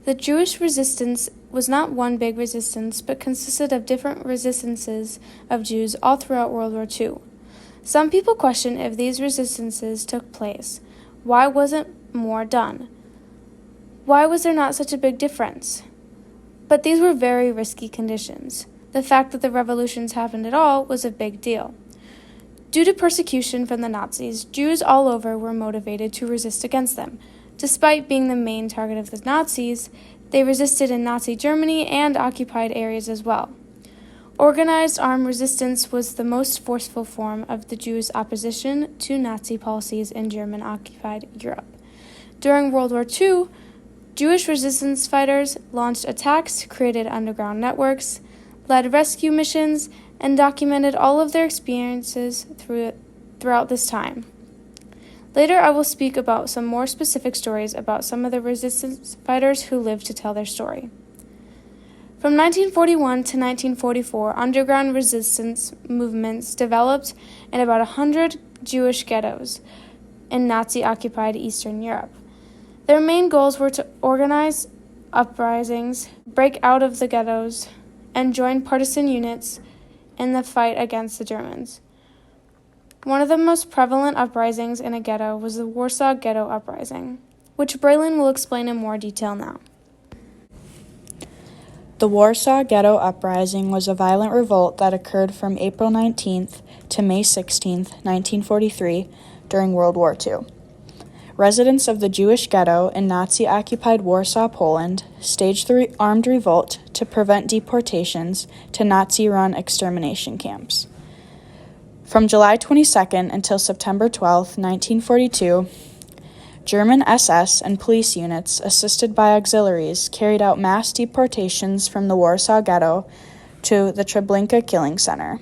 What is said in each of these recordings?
The Jewish resistance was not one big resistance, but consisted of different resistances of Jews all throughout World War II. Some people question if these resistances took place. Why wasn't more done? Why was there not such a big difference? But these were very risky conditions. The fact that the revolutions happened at all was a big deal. Due to persecution from the Nazis, Jews all over were motivated to resist against them. Despite being the main target of the Nazis, they resisted in Nazi Germany and occupied areas as well. Organized armed resistance was the most forceful form of the Jews' opposition to Nazi policies in German-occupied Europe. During World War II, Jewish resistance fighters launched attacks, created underground networks, led rescue missions, and documented all of their experiences throughout this time. Later, I will speak about some more specific stories about some of the resistance fighters who lived to tell their story. From 1941 to 1944, underground resistance movements developed in about 100 Jewish ghettos in Nazi-occupied Eastern Europe. Their main goals were to organize uprisings, break out of the ghettos, and join partisan units in the fight against the Germans. One of the most prevalent uprisings in a ghetto was the Warsaw Ghetto Uprising, which Brailyn will explain in more detail now. The Warsaw Ghetto Uprising was a violent revolt that occurred from April 19th to May 16th, 1943, during World War II. Residents of the Jewish ghetto in Nazi-occupied Warsaw, Poland, staged the armed revolt to prevent deportations to Nazi-run extermination camps. From July 22nd until September 12, 1942, German SS and police units, assisted by auxiliaries, carried out mass deportations from the Warsaw Ghetto to the Treblinka Killing Center.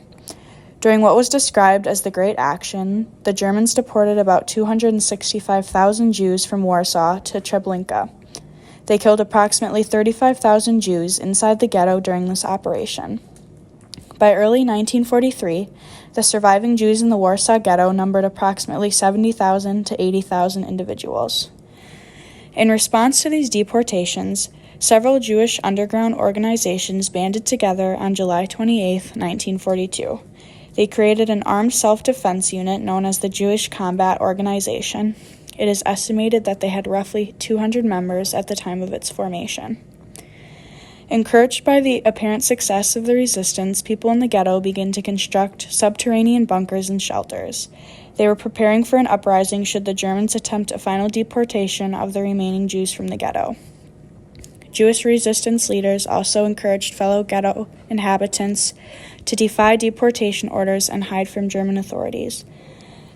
During what was described as the Great Action, the Germans deported about 265,000 Jews from Warsaw to Treblinka. They killed approximately 35,000 Jews inside the ghetto during this operation. By early 1943, the surviving Jews in the Warsaw Ghetto numbered approximately 70,000 to 80,000 individuals. In response to these deportations, several Jewish underground organizations banded together on July 28, 1942. They created an armed self-defense unit known as the Jewish Combat Organization. It is estimated that they had roughly 200 members at the time of its formation. Encouraged by the apparent success of the resistance, people in the ghetto began to construct subterranean bunkers and shelters. They were preparing for an uprising should the Germans attempt a final deportation of the remaining Jews from the ghetto. Jewish resistance leaders also encouraged fellow ghetto inhabitants to defy deportation orders and hide from German authorities.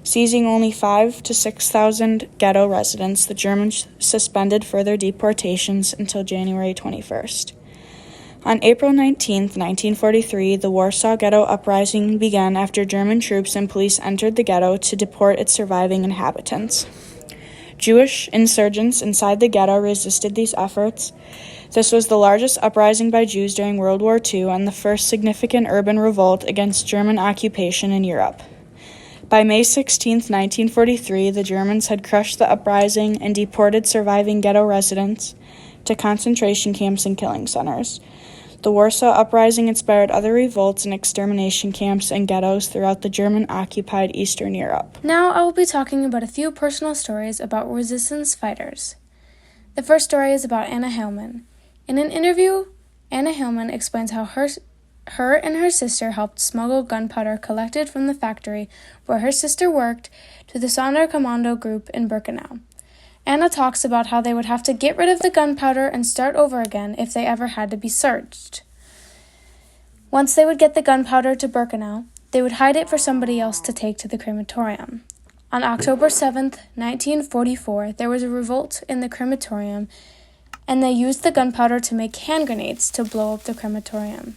Seizing only 5,000 to 6,000 ghetto residents, the Germans suspended further deportations until January 21st. On April 19, 1943, the Warsaw Ghetto Uprising began after German troops and police entered the ghetto to deport its surviving inhabitants. Jewish insurgents inside the ghetto resisted these efforts. This was the largest uprising by Jews during World War II and the first significant urban revolt against German occupation in Europe. By May 16, 1943, the Germans had crushed the uprising and deported surviving ghetto residents to concentration camps and killing centers. The Warsaw Uprising inspired other revolts and extermination camps and ghettos throughout the German-occupied Eastern Europe. Now I will be talking about a few personal stories about resistance fighters. The first story is about Anna Hillman. In an interview, Anna Hillman explains how her and her sister helped smuggle gunpowder collected from the factory where her sister worked to the Sonderkommando group in Birkenau. Anna talks about how they would have to get rid of the gunpowder and start over again if they ever had to be searched. Once they would get the gunpowder to Birkenau, they would hide it for somebody else to take to the crematorium. On October 7, 1944, there was a revolt in the crematorium, and they used the gunpowder to make hand grenades to blow up the crematorium.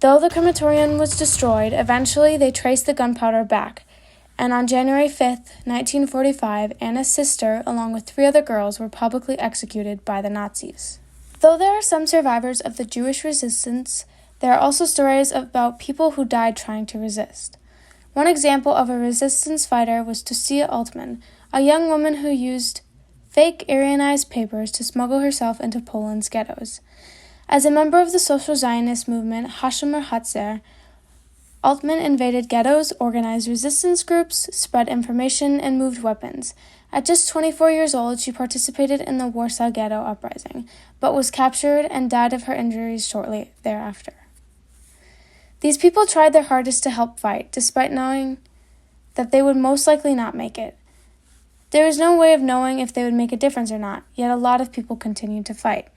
Though the crematorium was destroyed, eventually they traced the gunpowder back, and on January 5, 1945, Anna's sister, along with 3 other girls, were publicly executed by the Nazis. Though there are some survivors of the Jewish resistance, there are also stories about people who died trying to resist. One example of a resistance fighter was Tusia Altman, a young woman who used fake Aryanized papers to smuggle herself into Poland's ghettos. As a member of the social Zionist movement Hashomer Hatzer, Altman invaded ghettos, organized resistance groups, spread information, and moved weapons. At just 24 years old, she participated in the Warsaw Ghetto Uprising, but was captured and died of her injuries shortly thereafter. These people tried their hardest to help fight, despite knowing that they would most likely not make it. There was no way of knowing if they would make a difference or not, yet a lot of people continued to fight.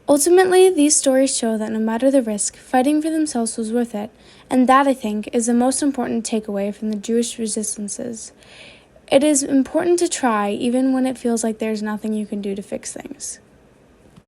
Ultimately, these stories show that no matter the risk, fighting for themselves was worth it, and that, I think, is the most important takeaway from the Jewish resistances. It is important to try, even when it feels like there's nothing you can do to fix things.